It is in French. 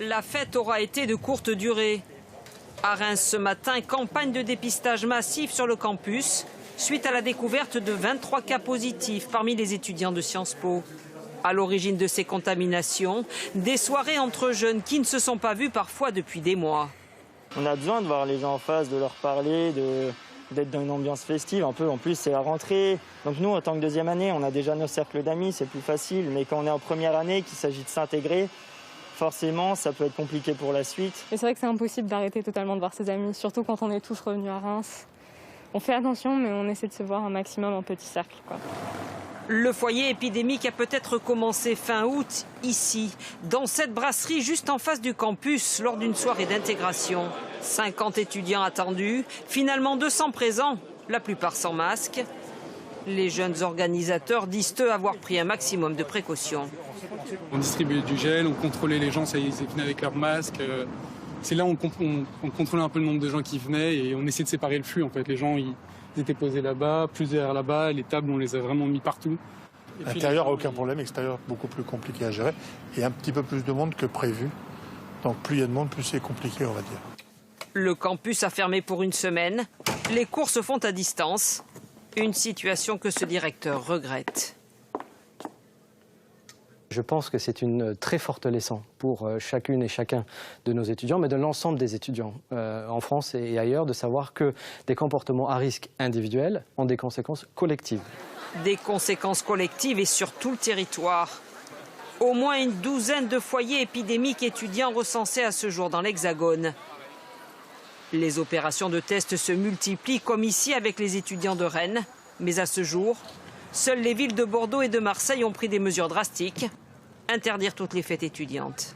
La fête aura été de courte durée. À Reims ce matin, campagne de dépistage massif sur le campus, suite à la découverte de 23 cas positifs parmi les étudiants de Sciences Po. À l'origine de ces contaminations, des soirées entre jeunes qui ne se sont pas vus parfois depuis des mois. On a besoin de voir les gens en face, de leur parler, d'être dans une ambiance festive un peu. En plus, c'est la rentrée. Donc nous, en tant que deuxième année, on a déjà nos cercles d'amis, c'est plus facile. Mais quand on est en première année, qu'il s'agit de s'intégrer, forcément, ça peut être compliqué pour la suite. Et c'est vrai que c'est impossible d'arrêter totalement de voir ses amis, surtout quand on est tous revenus à Reims. On fait attention, mais on essaie de se voir un maximum en petits cercles, quoi. Le foyer épidémique a peut-être commencé fin août, ici, dans cette brasserie juste en face du campus, lors d'une soirée d'intégration. 50 étudiants attendus, finalement 200 présents, la plupart sans masque. Les jeunes organisateurs disent eux avoir pris un maximum de précautions. On distribuait du gel, on contrôlait les gens, ils venaient avec leur masque. C'est là où on contrôlait un peu le nombre de gens qui venaient et on essayait de séparer le flux. En fait, les gens ils étaient posés là-bas, plus derrière là-bas, les tables on les a vraiment mis partout. L'intérieur, aucun problème, extérieur, beaucoup plus compliqué à gérer et un petit peu plus de monde que prévu. Donc plus il y a de monde, plus c'est compliqué, on va dire. Le campus a fermé pour une semaine. Les cours se font à distance. Une situation que ce directeur regrette. Je pense que c'est une très forte leçon pour chacune et chacun de nos étudiants, mais de l'ensemble des étudiants en France et ailleurs, de savoir que des comportements à risque individuel ont des conséquences collectives. Des conséquences collectives et sur tout le territoire. Au moins une douzaine de foyers épidémiques étudiants recensés à ce jour dans l'Hexagone. Les opérations de test se multiplient, comme ici avec les étudiants de Rennes. Mais à ce jour, seules les villes de Bordeaux et de Marseille ont pris des mesures drastiques. Interdire toutes les fêtes étudiantes.